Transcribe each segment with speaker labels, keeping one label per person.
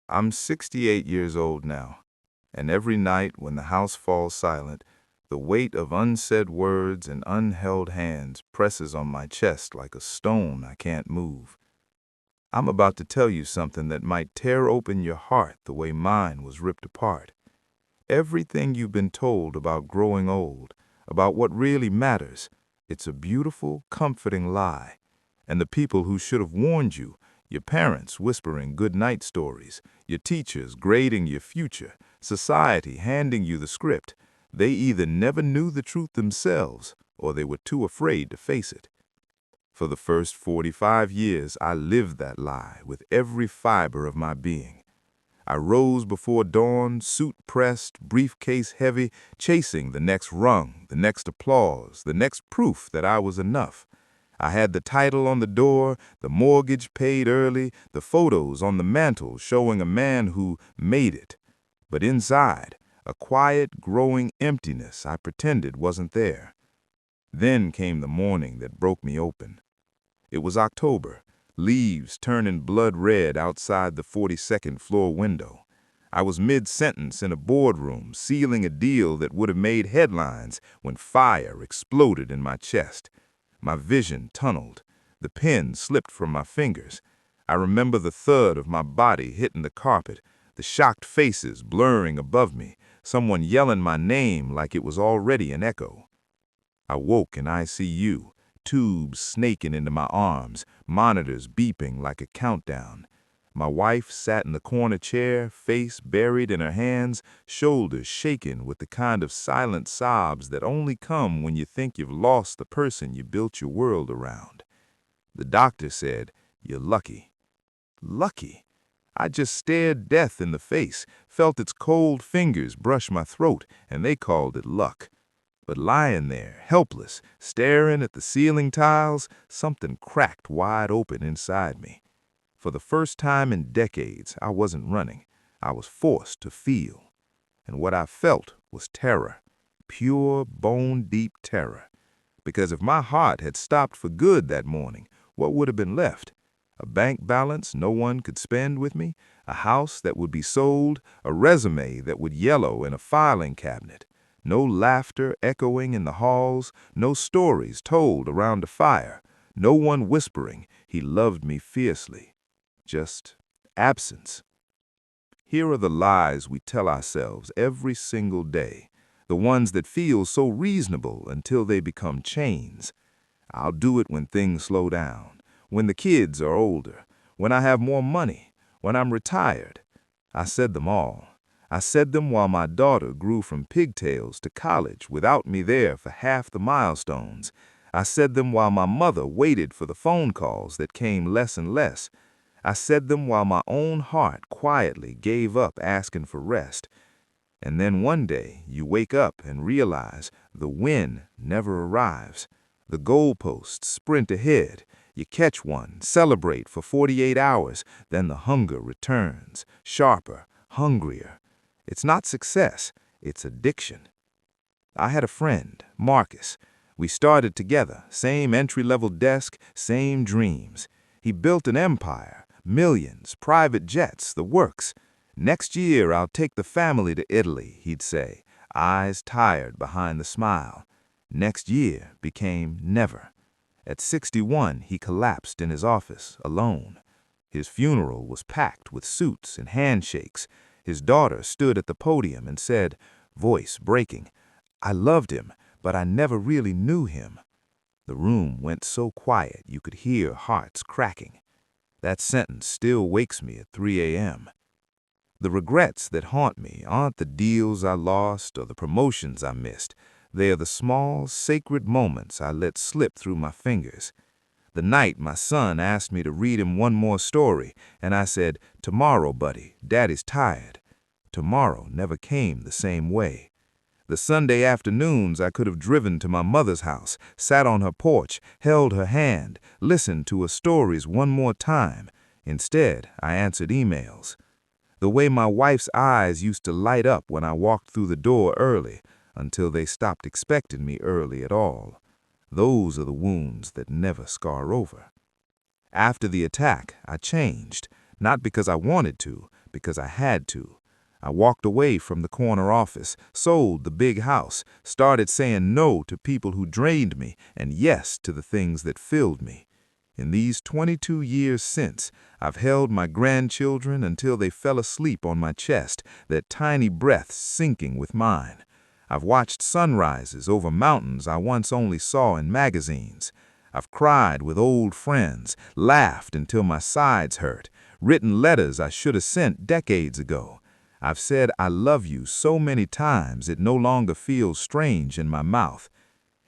Speaker 1: I'm 68 years old now, and every night when the house falls silent, the weight of unsaid words and unheld hands presses on my chest like a stone I can't move. I'm about to tell you something that might tear open your heart the way mine was ripped apart. Everything you've been told about growing old, about what really matters, it's a beautiful, comforting lie. And the people who should have warned you, your parents whispering goodnight stories, your teachers grading your future, society handing you the script, they either never knew the truth themselves or they were too afraid to face it. For the first 45 years, I lived that lie with every fiber of my being. I rose before dawn, suit pressed, briefcase heavy, chasing the next rung, the next applause, the next proof that I was enough. I had the title on the door, the mortgage paid early, the photos on the mantel showing a man who made it. But inside, a quiet, growing emptiness I pretended wasn't there. Then came the morning that broke me open. It was October, leaves turning blood red outside the 42nd floor window. I was mid-sentence in a boardroom, sealing a deal that would have made headlines when fire exploded in my chest. My vision tunneled. The pen slipped from my fingers. I remember the thud of my body hitting the carpet, the shocked faces blurring above me, someone yelling my name like it was already an echo. I woke in ICU, tubes snaking into my arms, monitors beeping like a countdown. My wife sat in the corner chair, face buried in her hands, shoulders shaking with the kind of silent sobs that only come when you think you've lost the person you built your world around. The doctor said, "You're lucky." Lucky? I just stared death in the face, felt its cold fingers brush my throat, and they called it luck. But lying there, helpless, staring at the ceiling tiles, something cracked wide open inside me. For the first time in decades, I wasn't running. I was forced to feel. And what I felt was terror, pure, bone-deep terror. Because if my heart had stopped for good that morning, what would have been left? A bank balance no one could spend with me, a house that would be sold, a resume that would yellow in a filing cabinet. No laughter echoing in the halls, no stories told around a fire, no one whispering, "He loved me fiercely." Just absence. Here are the lies we tell ourselves every single day, the ones that feel so reasonable until they become chains. I'll do it when things slow down, when the kids are older, when I have more money, when I'm retired. I said them all. I said them while my daughter grew from pigtails to college without me there for half the milestones. I said them while my mother waited for the phone calls that came less and less. I said them while my own heart quietly gave up asking for rest. And then one day you wake up and realize the win never arrives. The goalposts sprint ahead. You catch one, celebrate for 48 hours, then the hunger returns, sharper, hungrier. It's not success, it's addiction. I had a friend, Marcus. We started together, same entry-level desk, same dreams. He built an empire, millions, private jets, the works. "Next year I'll take the family to Italy," he'd say, eyes tired behind the smile. Next year became never. At 61, he collapsed in his office, alone. His funeral was packed with suits and handshakes. His daughter stood at the podium and said, voice breaking, "I loved him, but I never really knew him." The room went so quiet you could hear hearts cracking. That sentence still wakes me at 3 a.m. The regrets that haunt me aren't the deals I lost or the promotions I missed. They are the small, sacred moments I let slip through my fingers. The night my son asked me to read him one more story, and I said, "Tomorrow, buddy, Daddy's tired." Tomorrow never came the same way. The Sunday afternoons I could have driven to my mother's house, sat on her porch, held her hand, listened to her stories one more time. Instead, I answered emails. The way my wife's eyes used to light up when I walked through the door early, until they stopped expecting me early at all. Those are the wounds that never scar over. After the attack, I changed, not because I wanted to, because I had to. I walked away from the corner office, sold the big house, started saying no to people who drained me and yes to the things that filled me. In these 22 years since, I've held my grandchildren until they fell asleep on my chest, their tiny breaths syncing with mine. I've watched sunrises over mountains I once only saw in magazines. I've cried with old friends, laughed until my sides hurt, written letters I should have sent decades ago. I've said I love you so many times it no longer feels strange in my mouth.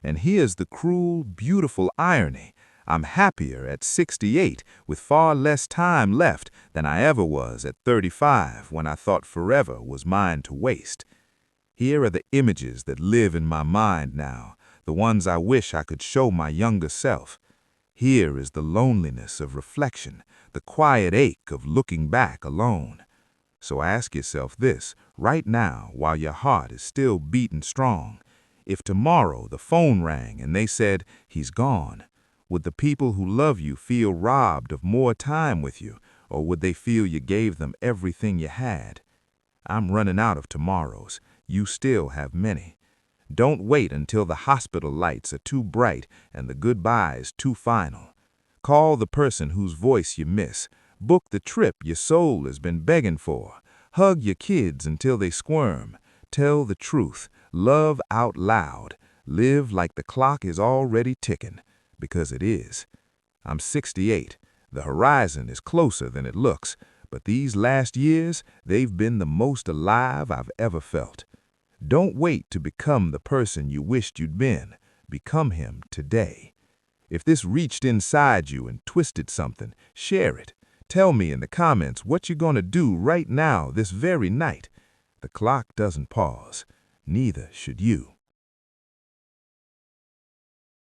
Speaker 1: And here's the cruel, beautiful irony. I'm happier at 68 with far less time left than I ever was at 35 when I thought forever was mine to waste. Here are the images that live in my mind now, the ones I wish I could show my younger self. Here is the loneliness of reflection, the quiet ache of looking back alone. So ask yourself this right now while your heart is still beating strong. If tomorrow the phone rang and they said, "He's gone," would the people who love you feel robbed of more time with you, or would they feel you gave them everything you had? I'm running out of tomorrows. You still have many. Don't wait until the hospital lights are too bright and the goodbyes too final. Call the person whose voice you miss. Book the trip your soul has been begging for. Hug your kids until they squirm. Tell the truth. Love out loud. Live like the clock is already ticking, because it is. I'm 68. The horizon is closer than it looks, but these last years, they've been the most alive I've ever felt. Don't wait to become the person you wished you'd been. Become him today. If this reached inside you and twisted something, share it. Tell me in the comments what you're gonna do right now, this very night. The clock doesn't pause. Neither should you.